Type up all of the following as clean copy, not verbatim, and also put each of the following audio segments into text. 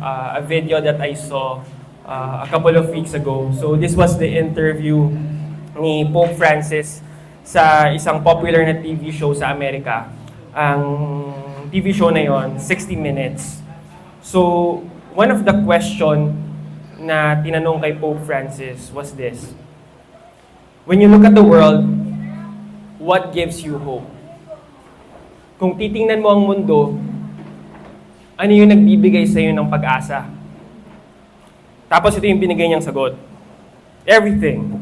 a video that I saw a couple of weeks ago. So this was the interview ni Pope Francis sa isang popular na TV show sa Amerika. Ang TV show na yon, 60 Minutes. So one of the question na tinanong kay Pope Francis was this: when you look at the world, what gives you hope? Kung titingnan mo ang mundo, ano yung nagbibigay sa iyo ng pag-asa? Tapos ito yung binigay niyang sagot. Everything.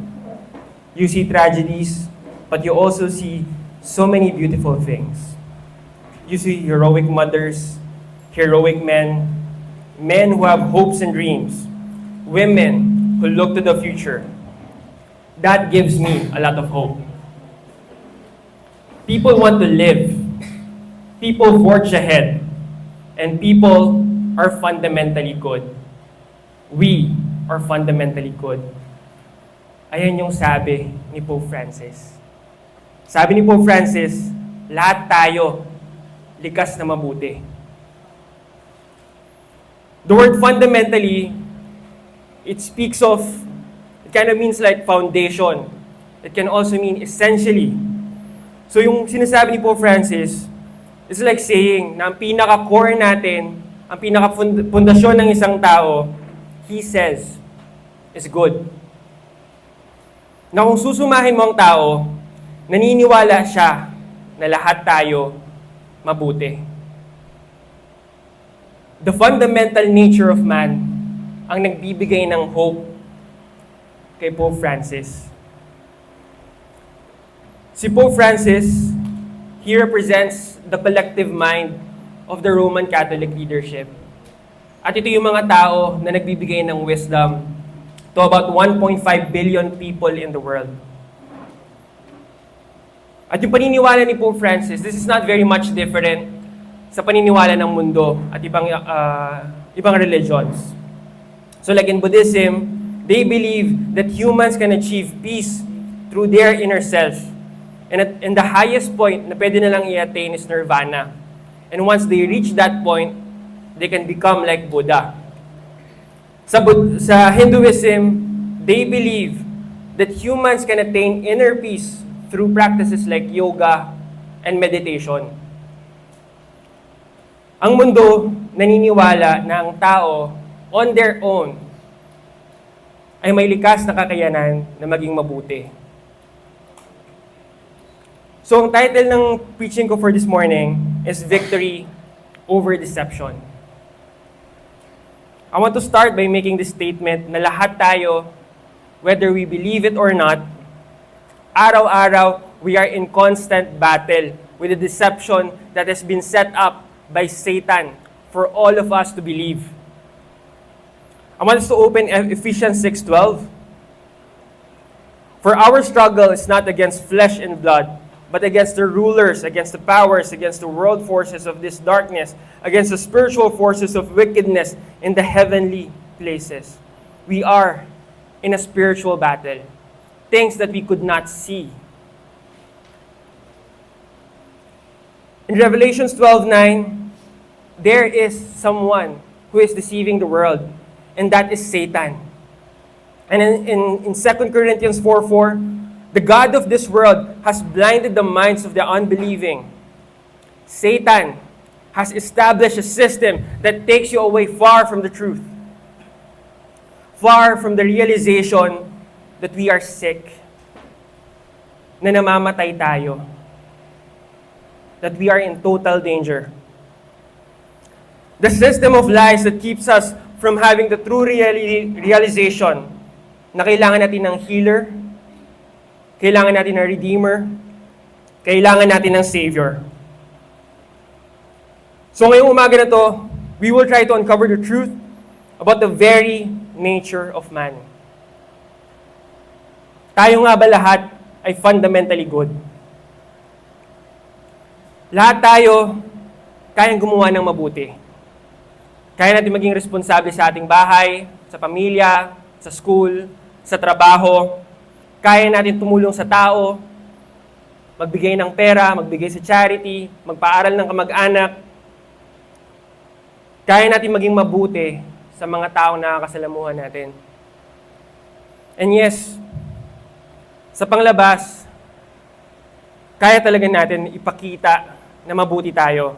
You see tragedies, but you also see so many beautiful things. You see heroic mothers, heroic men, men who have hopes and dreams, women who look to the future. That gives me a lot of hope. People want to live. People forge ahead. And people are fundamentally good. We are fundamentally good. Ayan yung sabi ni Pope Francis. Sabi ni Pope Francis, lahat tayo likas na mabuti. The word fundamentally, it speaks of, it kind of means like foundation. It can also mean essentially. So yung sinasabi ni Pope Francis, it's like saying na ang pinaka-core natin, ang pinaka-pundasyon ng isang tao, he says, is good. Na kung susumahin mo ang tao, naniniwala siya na lahat tayo mabuti. The fundamental nature of man ang nagbibigay ng hope kay Pope Francis. Si Pope Francis, he represents the collective mind of the Roman Catholic leadership. At ito yung mga tao na nagbibigay ng wisdom to about 1.5 billion people in the world. At yung paniniwala ni Pope Francis, this is not very much different sa paniniwala ng mundo at ibang religions. So like in Buddhism, they believe that humans can achieve peace through their inner self. And the highest point na pwede nilang i-attain is nirvana. And once they reach that point, they can become like Buddha. Sa Hinduism, they believe that humans can attain inner peace through practices like yoga and meditation. Ang mundo naniniwala na ang tao, on their own, ay may likas na kakayanan na maging mabuti. So ang title ng preaching ko for this morning is Victory over Deception. I want to start by making this statement na lahat tayo, whether we believe it or not, araw-araw, we are in constant battle with the deception that has been set up by Satan for all of us to believe. I want us to open Ephesians 6:12. For our struggle is not against flesh and blood, but against the rulers, against the powers, against the world forces of this darkness, against the spiritual forces of wickedness in the heavenly places. We are in a spiritual battle. Things that we could not see. In Revelations 12:9, there is someone who is deceiving the world, and that is Satan. And in 2 Corinthians 4:4, the God of this world has blinded the minds of the unbelieving. Satan has established a system that takes you away far from the truth, far from the realization that we are sick, na namamatay tayo, that we are in total danger. The system of lies that keeps us from having the true realization na kailangan natin ng healer, kailangan natin ng Redeemer, kailangan natin ng Savior. So ngayong umaga na to, we will try to uncover the truth about the very nature of man. Tayo nga ba lahat ay fundamentally good? Lahat tayo kayang gumawa ng mabuti. Kaya natin maging responsable sa ating bahay, sa pamilya, sa school, sa trabaho. Kaya natin tumulong sa tao, magbigay ng pera, magbigay sa charity, magpaaral ng kamag-anak. Kaya natin maging mabuti sa mga taong nakakasalamuhan natin. And yes, sa panglabas, kaya talaga natin ipakita na mabuti tayo.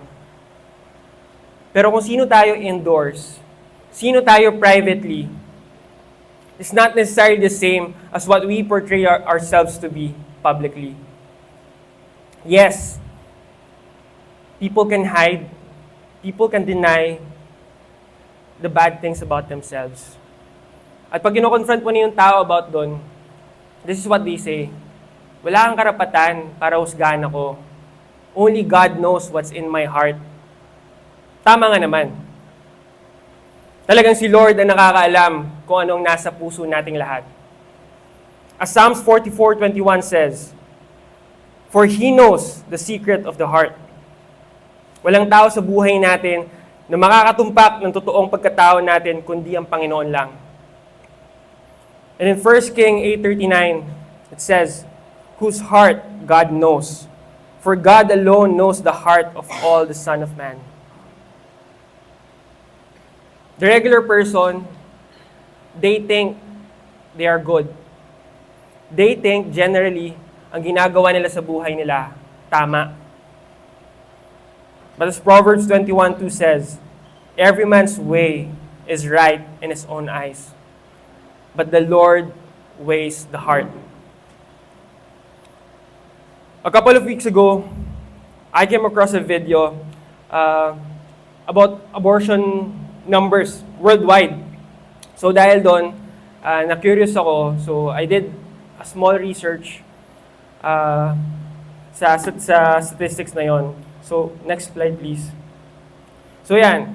Pero kung sino tayo indoors, sino tayo privately, is not necessarily the same as what we portray ourselves to be publicly. Yes, people can hide, people can deny the bad things about themselves. At pag kino-confront mo na yung tao about doon, this is what they say. Wala kang karapatan para husgahan ako. Only God knows what's in my heart. Tama nga naman. Talagang si Lord ang nakakaalam kung anong nasa puso nating lahat. As Psalms 44:21 says, "For He knows the secret of the heart." Walang tao sa buhay natin na makakatumpak ng totoong pagkatao natin kundi ang Panginoon lang. And in 1 King 8:39, it says, "Whose heart God knows, for God alone knows the heart of all the Son of Man." The regular person, they think they are good. They think generally, ang ginagawa nila sa buhay nila, tama. But as Proverbs 21:2 says, "Every man's way is right in his own eyes, but the Lord weighs the heart." A couple of weeks ago, I came across a video about abortion numbers worldwide. So dahil doon, na-curious ako. So I did a small research sa statistics na yon. So next slide please. So yan,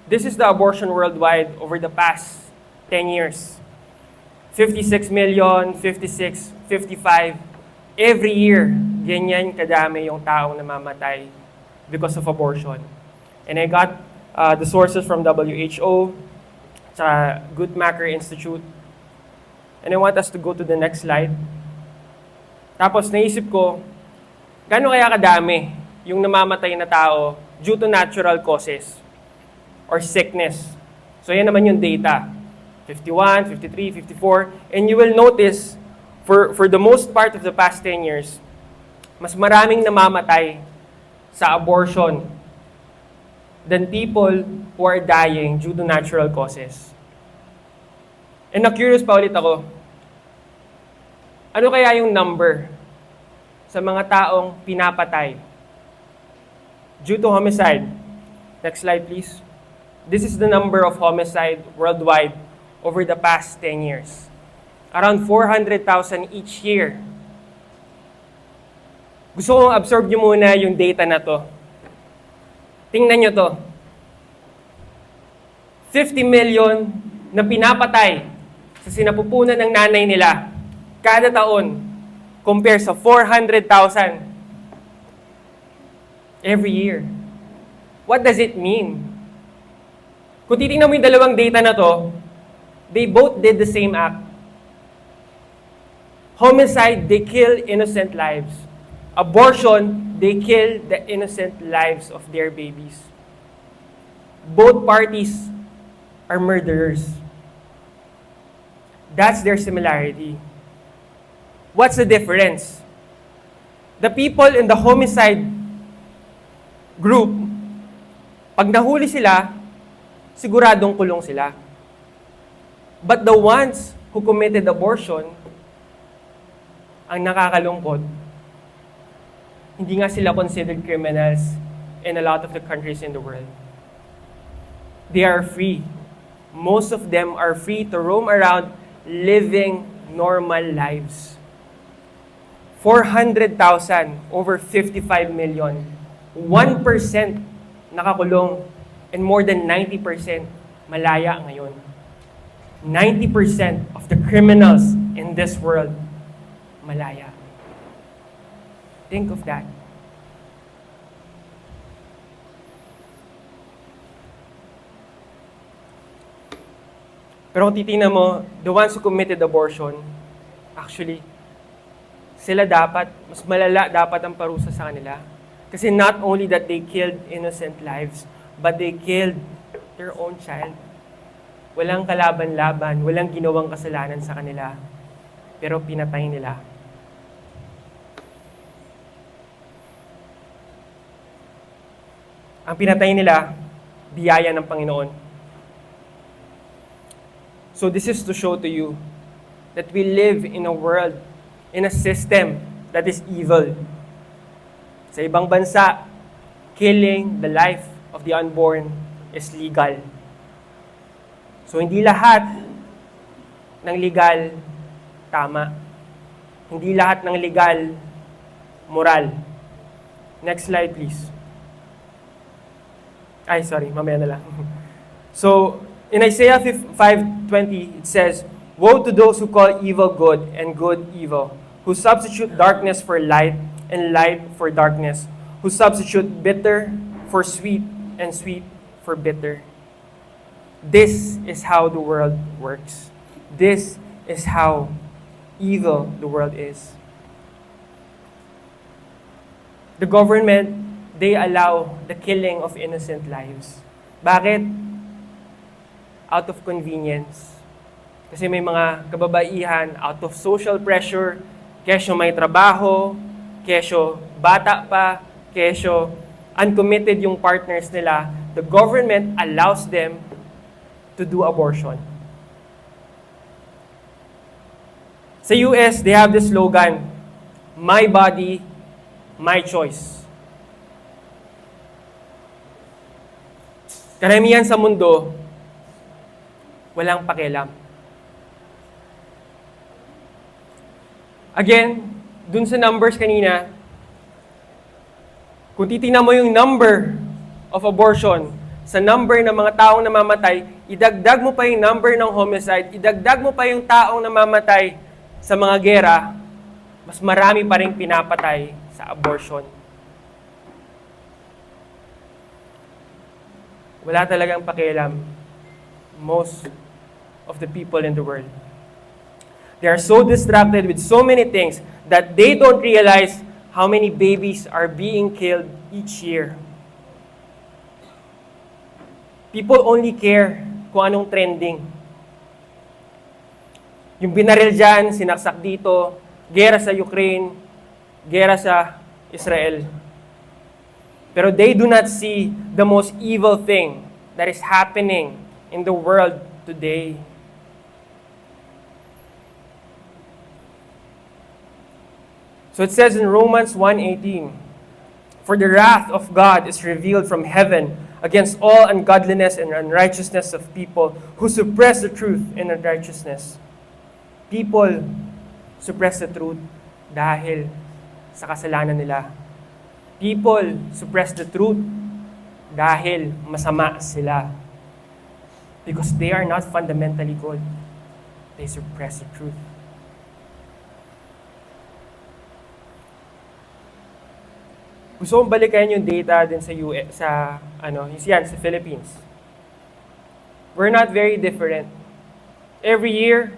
this is the abortion worldwide over the past 10 years. 56 million, 56, 55. Every year, ganyan kadami yung taong namamatay because of abortion. And I got the sources from WHO, sa Guttmacher Institute. And I want us to go to the next slide. Tapos naisip ko, gaano kaya kadami yung namamatay na tao due to natural causes or sickness. So yan naman yung data. 51, 53, 54. And you will notice, for the most part of the past 10 years, mas maraming namamatay sa abortion than people who are dying due to natural causes. And na-curious pa ulit ako, ano kaya yung number sa mga taong pinapatay due to homicide? Next slide, please. This is the number of homicide worldwide over the past 10 years. Around 400,000 each year. Gusto kong absorb nyo muna yung data na to. Tingnan nyo to. 50 million na pinapatay sa sinapupunan ng nanay nila kada taon compare sa 400,000 every year. What does it mean? Kung titingnan mo yung dalawang data na to, they both did the same act. Homicide, they kill innocent lives. Abortion, they kill the innocent lives of their babies. Both parties are murderers. That's their similarity. What's the difference? The people in the homicide group, pag nahuli sila, siguradong kulong sila. But the ones who committed abortion, ang nakakalungkot, hindi nga sila considered criminals in a lot of the countries in the world. They are free. Most of them are free to roam around living normal lives. 400,000 over 55 million. 1% nakakulong and more than 90% malaya ngayon. 90% of the criminals in this world malaya. Think of that. Pero kung titingnan mo, the ones who committed abortion, actually, sila dapat, mas malala dapat ang parusa sa kanila. Kasi not only that they killed innocent lives, but they killed their own child. Walang kalaban-laban, walang ginawang kasalanan sa kanila, pero pinatay nila. Ang pinatay nila, biyaya ng Panginoon. So this is to show to you that we live in a world, in a system that is evil. Sa ibang bansa, killing the life of the unborn is legal. So hindi lahat ng legal tama. Hindi lahat ng legal moral. Next slide, please. Ay, sorry, mamaya na lang. So, in Isaiah 5:20, it says, "Woe to those who call evil good and good evil, who substitute darkness for light and light for darkness, who substitute bitter for sweet and sweet for bitter." This is how the world works. This is how evil the world is. The government, they allow the killing of innocent lives. Bakit? Out of convenience. Kasi may mga kababaihan, out of social pressure, kesyo may trabaho, kesyo bata pa, kesyo uncommitted yung partners nila, the government allows them to do abortion. Sa US, they have the slogan, "My body, my choice." Karamihan sa mundo, walang pakialam. Again, dun sa numbers kanina, kung titingnan mo yung number of abortion sa number ng mga taong namamatay, idagdag mo pa yung number ng homicide, idagdag mo pa yung taong namamatay sa mga gera, mas marami pa rin pinapatay sa abortion. Wala talagang pakialam most of the people in the world. They are so distracted with so many things that they don't realize how many babies are being killed each year. People only care kung anong trending. Yung binaril dyan, sinaksak dito, gera sa Ukraine, gera sa Israel. Pero they do not see the most evil thing that is happening in the world today. So it says in Romans 1:18, "For the wrath of God is revealed from heaven against all ungodliness and unrighteousness of people who suppress the truth in unrighteousness." People suppress the truth dahil sa kasalanan nila. People suppress the truth dahil masama sila. Because they are not fundamentally good. They suppress the truth. Gusto kong balikan yung data din sa US, sa Philippines. We're not very different. Every year,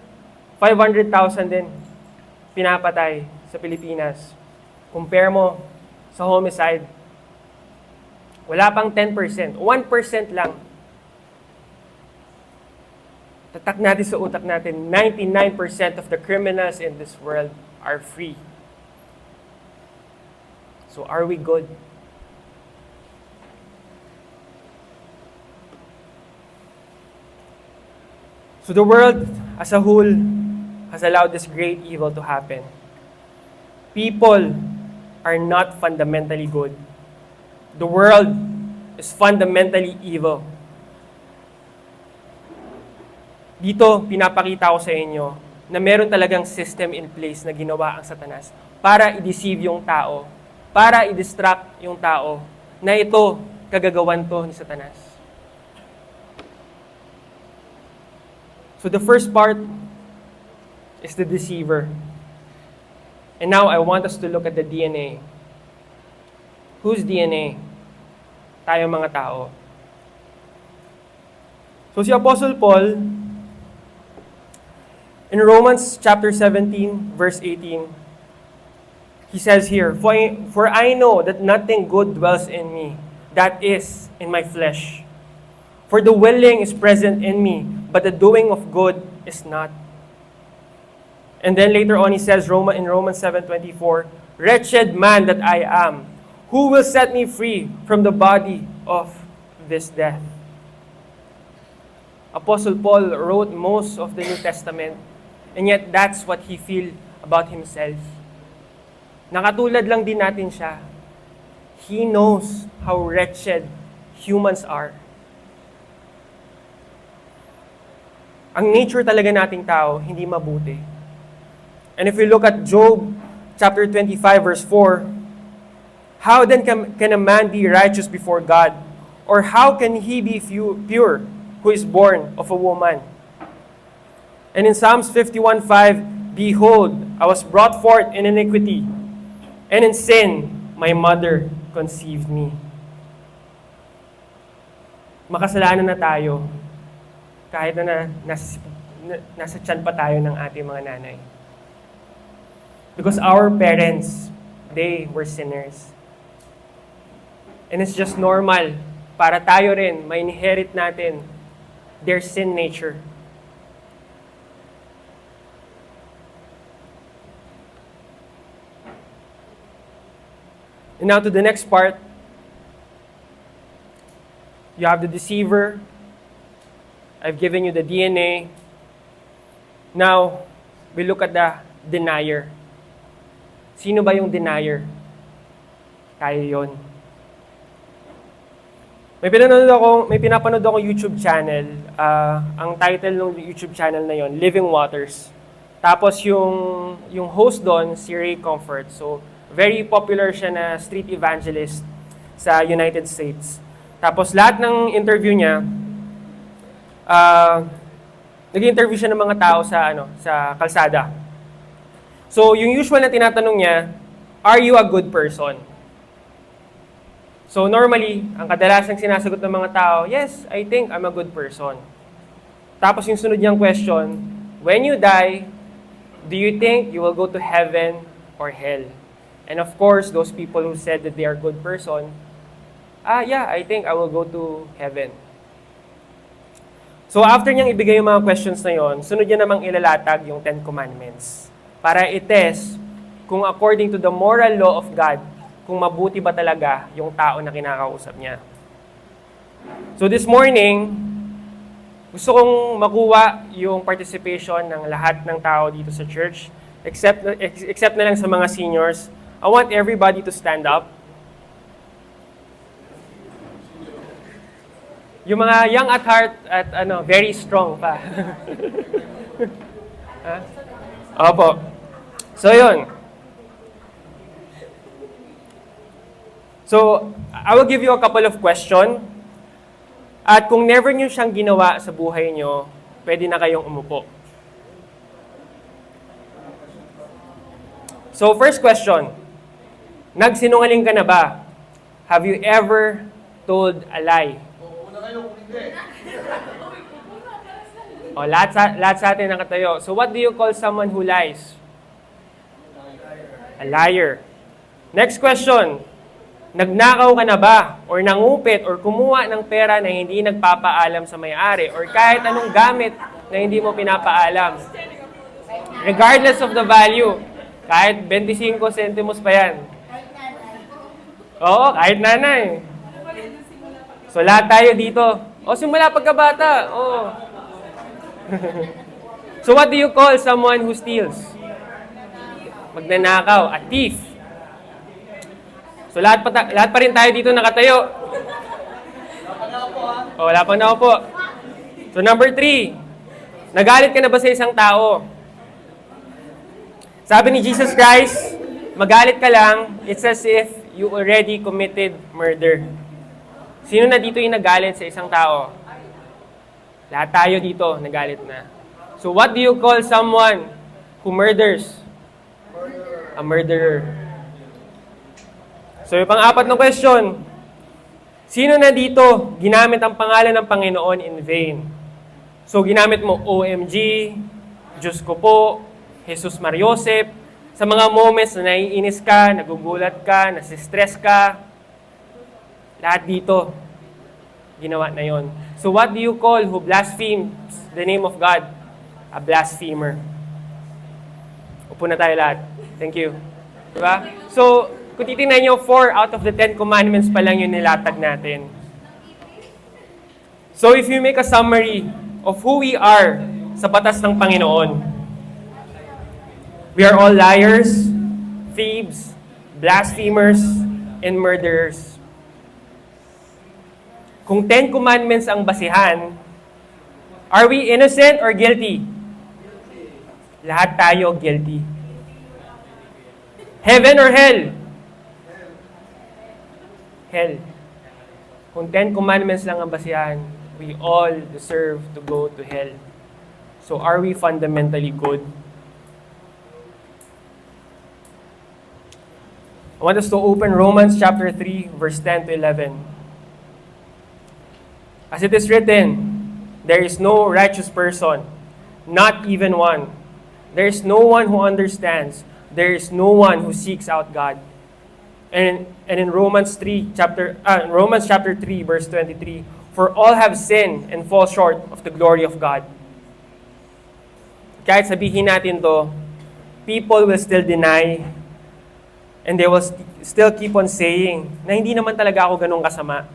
500,000 din pinapatay sa Pilipinas. Compare mo sa homicide, wala pang 10%, 1% lang. Tatak natin sa utak natin, 99% of the criminals in this world are free. So are we good? So the world as a whole has allowed this great evil to happen. People are not fundamentally good. The world is fundamentally evil. Dito, pinapakita ko sa inyo na meron talagang system in place na ginawa ang Satanas para i-deceive yung tao, para i-distract yung tao na ito, kagagawan to ni Satanas. So the first part is the deceiver. And now I want us to look at the DNA. Whose DNA? Tayo mga tao. So si Apostle Paul, in Romans chapter 17, verse 18, he says here, For I know that nothing good dwells in me, that is, in my flesh. For the willing is present in me, but the doing of good is not. And then later on, he says in Romans 7:24, wretched man that I am, who will set me free from the body of this death? Apostle Paul wrote most of the New Testament, and yet that's what he feels about himself. Nakatulad lang din natin siya. He knows how wretched humans are. Ang nature talaga nating tao, hindi mabuti. And if we look at Job chapter 25 verse 4, how then can a man be righteous before God? Or how can he be pure who is born of a woman? And in Psalms 51:5, behold, I was brought forth in iniquity, and in sin my mother conceived me. Makasalanan na tayo, kahit na nasa tiyan pa tayo ng ating mga nanay. Because our parents, they were sinners. And it's just normal para tayo rin, may inherit natin their sin nature. And now to the next part, you have the deceiver. I've given you the DNA. Now, we look at the denier. Sino ba yung denier? Tayo yun. May pinapanood akong YouTube channel. Ang title ng YouTube channel na yon, Living Waters. Tapos yung host doon, si Ray Comfort. So, very popular siya na street evangelist sa United States. Tapos lahat ng interview niya, nag-interview siya ng mga tao sa kalsada. So, yung usual na tinatanong niya, are you a good person? So, normally, ang kadalasang sinasagot ng mga tao, yes, I think I'm a good person. Tapos yung sunod niyang question, when you die, do you think you will go to heaven or hell? And of course, those people who said that they are a good person, yeah, I think I will go to heaven. So after niyang ibigay yung mga questions na yon, sunod niya namang ilalatag yung 10 Commandments para i-test kung according to the moral law of God, kung mabuti ba talaga yung tao na kinakausap niya. So this morning, gusto kong makuha yung participation ng lahat ng tao dito sa church, except na lang sa mga seniors. I want everybody to stand up. Yung mga young at heart at very strong pa. Opo. So yun. So, I will give you a couple of questions. At kung never nyo siyang ginawa sa buhay nyo, pwede na kayong umupo. So, first question. Nagsinungaling ka na ba? Have you ever told a lie? O, lahat sa atin nakatayo. So, what do you call someone who lies? A liar. Next question. Nagnakaw ka na ba? Or nangupit or kumuha ng pera na hindi nagpapaalam sa may-ari? Or kahit anong gamit na hindi mo pinapaalam? Regardless of the value. Kahit 25 centimos pa yan. Oo, kahit nanay. So, lahat tayo dito. O, simula pagkabata. Oo. So, what do you call someone who steals? Magnanakaw. A thief. So, lahat pa rin tayo dito nakatayo. O, wala pang nakaupo. So, number 3. Nagalit ka na ba sa isang tao? Sabi ni Jesus Christ, magalit ka lang, it's as if you already committed murder. Sino na dito yung nagalit sa isang tao? Lahat tayo dito nagalit na. So what do you call someone who murders? A murderer. So yung pang-apat na question, sino na dito ginamit ang pangalan ng Panginoon in vain? So ginamit mo OMG, Diyos ko po, Jesus Mariosep, sa mga moments na naiinis ka, nagugulat ka, nasistress ka, lahat dito, ginawa na yon. So what do you call who blasphemes the name of God? A blasphemer. Upo na tayo lahat. Thank you. Diba? So, kung titingnan nyo, 4 out of the 10 commandments pa lang yung nilatag natin. So, if you make a summary of who we are sa batas ng Panginoon, we are all liars, thieves, blasphemers, and murderers. Kung 10 commandments ang basihan, are we innocent or guilty? Lahat tayo guilty. Heaven or hell? Hell. Kung 10 commandments lang ang basihan, we all deserve to go to hell. So are we fundamentally good? I want us to open Romans chapter 3, verse 10 to 11. As it is written, there is no righteous person, not even one. There is no one who understands. There is no one who seeks out God. And in Romans chapter 3, verse 23, for all have sinned and fall short of the glory of God. Kahit sabihin natin to, people will still deny and they will still keep on saying na hindi naman talaga ako ganun kasama.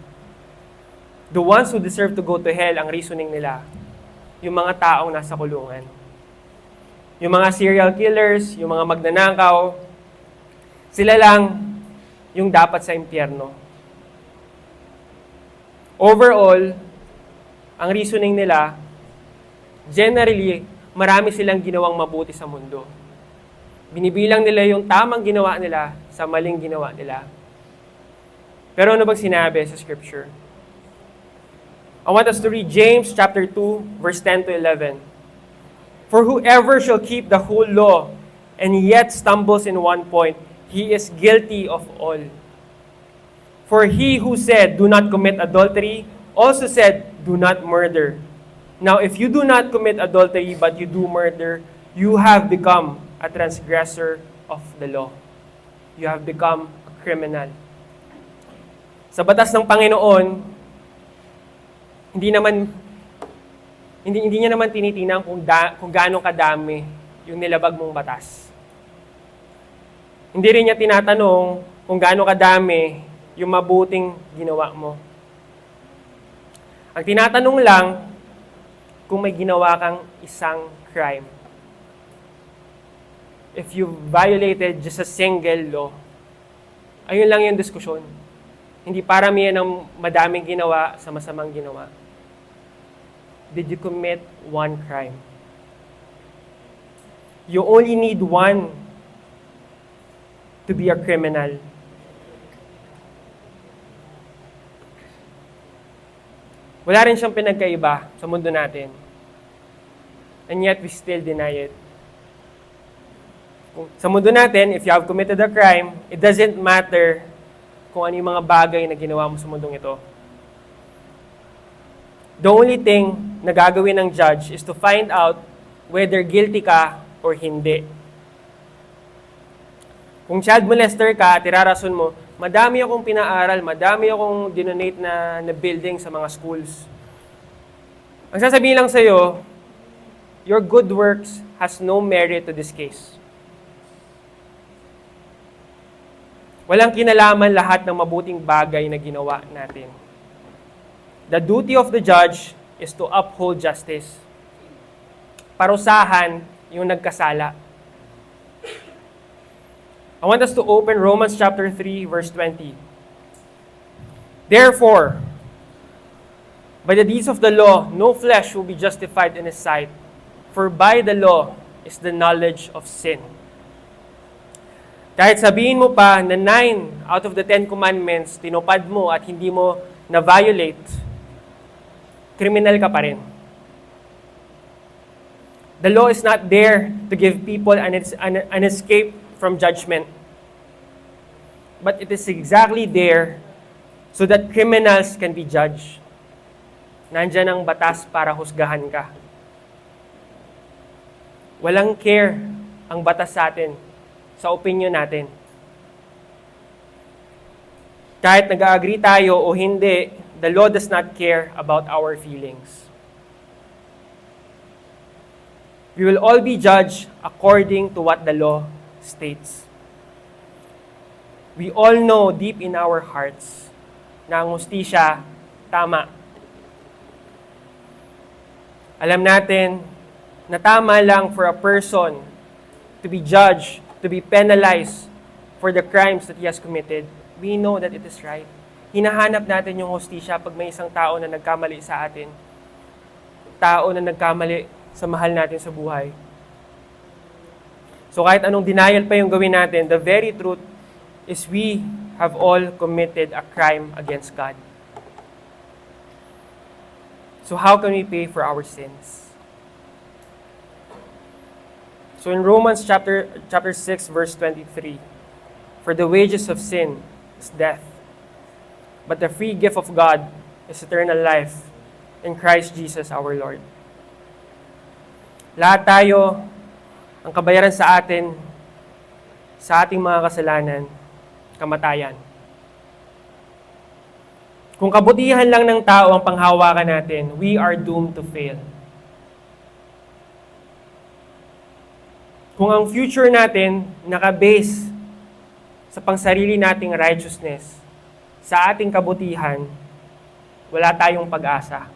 The ones who deserve to go to hell, ang reasoning nila, yung mga taong nasa kulungan. Yung mga serial killers, yung mga magnanakaw, sila lang yung dapat sa impyerno. Overall, ang reasoning nila, generally, marami silang ginawang mabuti sa mundo. Binibilang nila yung tamang ginawa nila sa maling ginawa nila. Pero ano bang sinabi sa Scripture? I want us to read James chapter 2, verse 10 to 11. For whoever shall keep the whole law and yet stumbles in one point, he is guilty of all. For he who said, do not commit adultery, also said, do not murder. Now, if you do not commit adultery, but you do murder, you have become a transgressor of the law. You have become a criminal. Sa batas ng Panginoon, hindi niya naman tinitingnan kung gaano kadami yung nilabag mong batas. Hindi rin niya tinatanong kung gaano kadami yung mabuting ginawa mo. Ang tinatanong lang, kung may ginawa kang isang crime. If you violated just a single law, ayun lang yung diskusyon. Hindi paramihan ng madaming ginawa sa masamang ginawa. Did you commit one crime? You only need one to be a criminal. Wala rin siyang pinagkaiba sa mundo natin. And yet, we still deny it. Sa mundo natin, if you have committed a crime, it doesn't matter kung ano yung mga bagay na ginawa mo sa mundong ito. The only thing na gagawin ng judge is to find out whether guilty ka or hindi. Kung child molester ka at irarason mo, madami akong pinaaral, madami akong dinonate na building sa mga schools. Ang sasabihin lang sa'yo, your good works has no merit to this case. Walang kinalaman lahat ng mabuting bagay na ginawa natin. The duty of the judge is to uphold justice. Parusahan yung nagkasala. I want us to open Romans chapter 3, verse 20. Therefore, by the deeds of the law, no flesh will be justified in his sight, for by the law is the knowledge of sin. Kahit sabihin mo pa na 9 out of the 10 commandments, tinupad mo at hindi mo na-violate, criminal ka pa rin. The law is not there to give people an escape from judgment. But it is exactly there so that criminals can be judged. Nandyan ang batas para husgahan ka. Walang care ang batas sa atin, sa opinion natin. Kahit nag-agree tayo o hindi the law does not care about our feelings. We will all be judged according to what the law states. We all know deep in our hearts na ang hustisya tama. Alam natin na tama lang for a person to be judged, to be penalized for the crimes that he has committed. We know that it is right. Hinahanap natin yung hustisya pag may isang tao na nagkamali sa atin. Tao na nagkamali sa mahal natin sa buhay. So kahit anong denial pa yung gawin natin, the very truth is we have all committed a crime against God. So how can we pay for our sins? So in Romans chapter 6 verse 23, for the wages of sin is death, but the free gift of God is eternal life in Christ Jesus our Lord. Lahat tayo, ang kabayaran sa atin, sa ating mga kasalanan, kamatayan. Kung kabutihan lang ng tao ang panghawakan natin, we are doomed to fail. Kung ang future natin nakabase sa pangsarili nating righteousness, sa ating kabutihan, wala tayong pag-asa.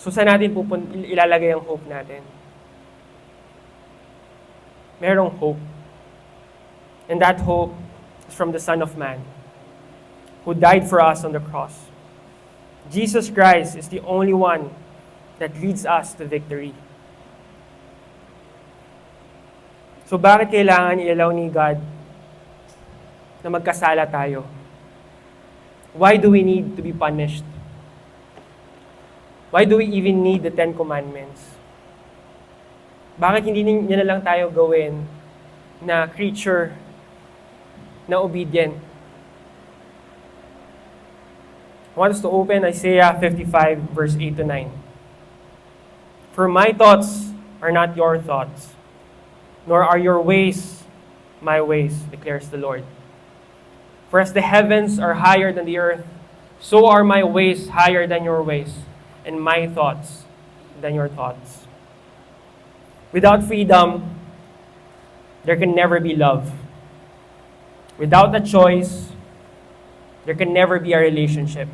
So saan natin ilalagay ang hope natin? Merong hope. And that hope is from the Son of Man, who died for us on the cross. Jesus Christ is the only one that leads us to victory. So bakit kailangan i-allow ni God na magkasala tayo? Why do we need to be punished? Why do we even need the Ten Commandments? Bakit hindi niya na lang tayo gawin na creature na obedient? I want us to open Isaiah 55 verse 8 to 9. For my thoughts are not your thoughts, nor are your ways my ways, declares the Lord. For as the heavens are higher than the earth, so are my ways higher than your ways, and my thoughts than your thoughts. Without freedom, there can never be love. Without a choice, there can never be a relationship.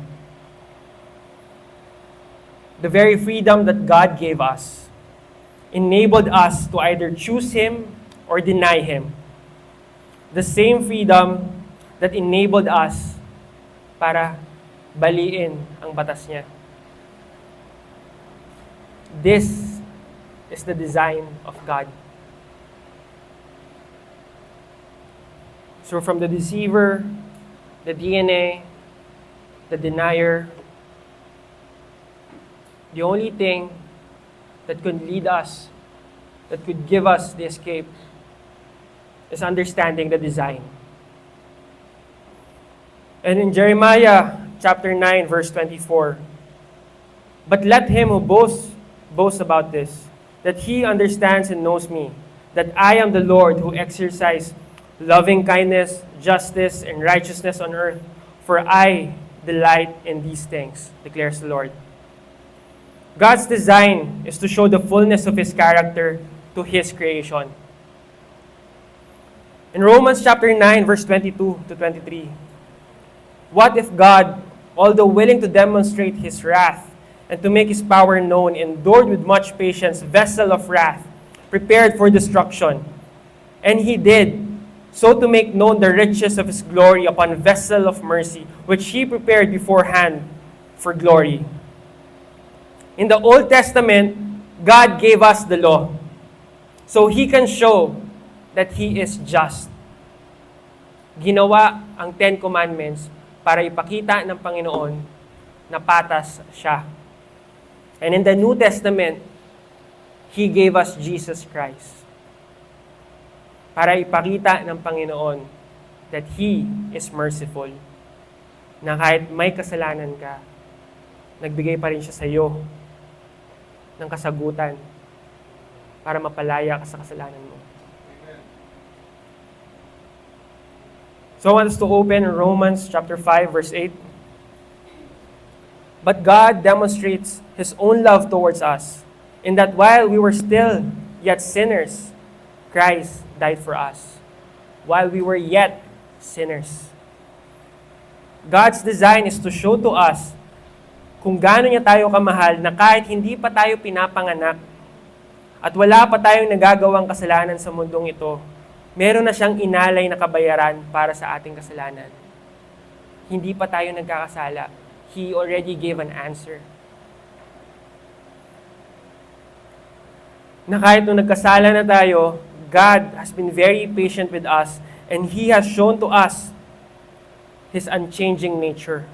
The very freedom that God gave us enabled us to either choose Him or deny Him. The same freedom that enabled us para baliin ang batas niya. This is the design of God. So from the deceiver, the DNA, the denier, the only thing that could lead us, that could give us the escape, is understanding the design. And in Jeremiah chapter 9, verse 24, but let him who boast about this, that he understands and knows me, that I am the Lord who exercise loving kindness, justice, and righteousness on earth, for I delight in these things, declares the Lord. God's design is to show the fullness of His character to His creation. In Romans chapter 9, verse 22 to 23, what if God, although willing to demonstrate His wrath and to make His power known, endured with much patience vessel of wrath, prepared for destruction? And He did, so to make known the riches of His glory upon vessel of mercy, which He prepared beforehand for glory. In the Old Testament, God gave us the law, so He can show that He is just. Ginawa ang Ten Commandments para ipakita ng Panginoon na patas siya. And in the New Testament, He gave us Jesus Christ para ipakita ng Panginoon that He is merciful. Na kahit may kasalanan ka, nagbigay pa rin siya sa iyo ng kasagutan para mapalaya ka sa kasalanan mo. So I want us to open Romans chapter 5, verse 8. But God demonstrates His own love towards us, in that while we were still yet sinners, Christ died for us. While we were yet sinners. God's design is to show to us kung gaano niya tayo kamahal na kahit hindi pa tayo pinapanganak at wala pa tayong nagagawang kasalanan sa mundong ito, meron na siyang inalay na kabayaran para sa ating kasalanan. Hindi pa tayo nagkakasala. He already gave an answer. Na kahit nung nagkasala na tayo, God has been very patient with us and He has shown to us His unchanging nature.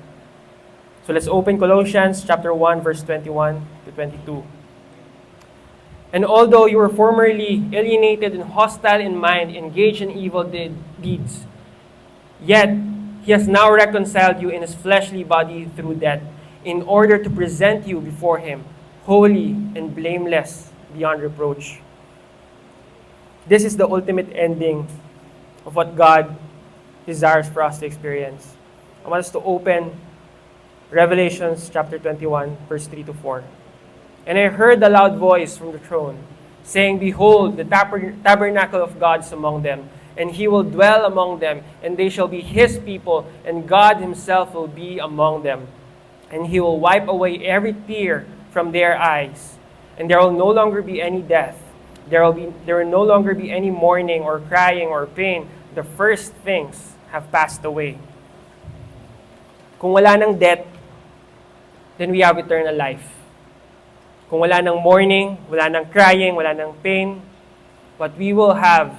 So let's open Colossians chapter 1, verse 21 to 22. And although you were formerly alienated and hostile in mind, engaged in evil deeds, yet He has now reconciled you in His fleshly body through death, in order to present you before Him, holy and blameless beyond reproach. This is the ultimate ending of what God desires for us to experience. I want us to open Revelations chapter 21, verse 3 to 4. And I heard a loud voice from the throne, saying, Behold, the tabernacle of God is among them, and He will dwell among them, and they shall be His people, and God Himself will be among them. And He will wipe away every tear from their eyes, and there will no longer be any death. There will no longer be any mourning or crying or pain. The first things have passed away. Kung wala ng death, then we have eternal life. Kung wala ng mourning, wala ng crying, wala ng pain, what we will have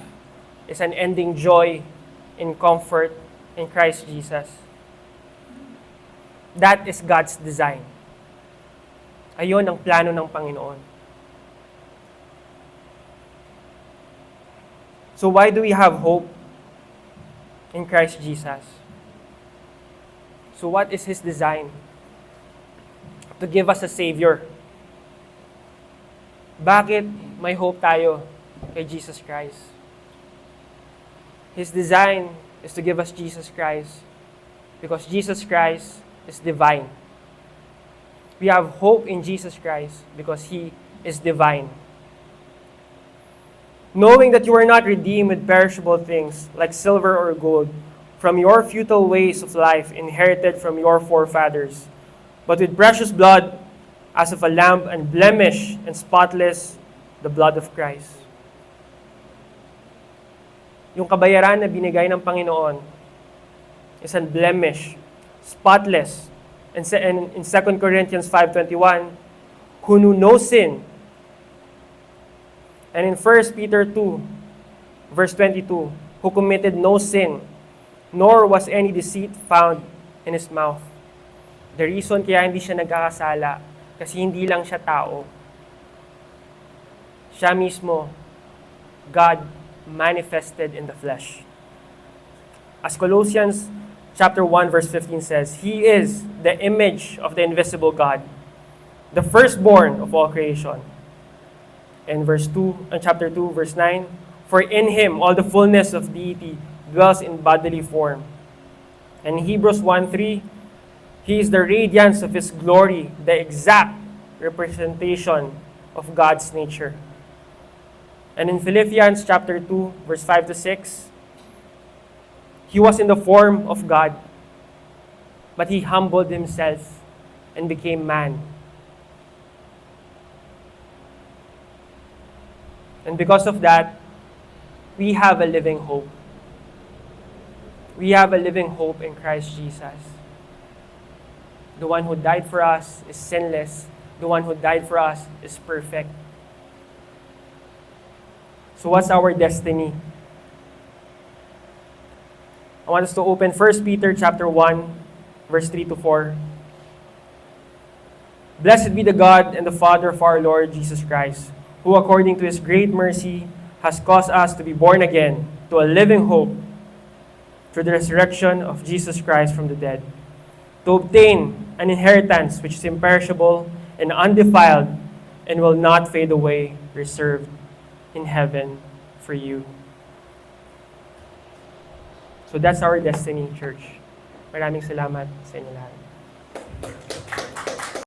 is an ending joy and comfort in Christ Jesus. That is God's design. Ayon ang plano ng Panginoon. So why do we have hope in Christ Jesus? So what is His design? To give us a Savior. Bakit may hope tayo kay Jesus Christ? His design is to give us Jesus Christ because Jesus Christ is divine. We have hope in Jesus Christ because He is divine. Knowing that you are not redeemed with perishable things like silver or gold from your futile ways of life inherited from your forefathers, but with precious blood as of a lamb, unblemished and spotless, the blood of Christ. Yung kabayaran na binigay ng Panginoon is unblemished, spotless. And in 2 Corinthians 5:21, who knew no sin. And in 1 Peter 2, verse 22, who committed no sin, nor was any deceit found in His mouth. The reason kaya hindi siya nagkakasala, kasi hindi lang siya tao. Siya mismo, God manifested in the flesh. As Colossians chapter 1 verse 15 says, He is the image of the invisible God, the firstborn of all creation. And chapter 2 verse 9, for in Him all the fullness of deity dwells in bodily form. And Hebrews 1:3, He is the radiance of His glory, the exact representation of God's nature. And in Philippians chapter 2, verse 5 to 6, He was in the form of God, but He humbled Himself and became man. And because of that, we have a living hope. We have a living hope in Christ Jesus. The one who died for us is sinless. The one who died for us is perfect. So what's our destiny? I want us to open 1 Peter chapter 1, verse 3 to 4. Blessed be the God and the Father of our Lord Jesus Christ, who according to His great mercy has caused us to be born again to a living hope through the resurrection of Jesus Christ from the dead, to obtain an inheritance which is imperishable and undefiled and will not fade away, reserved in heaven for you. So that's our destiny, church. Maraming salamat sa inyo lahat.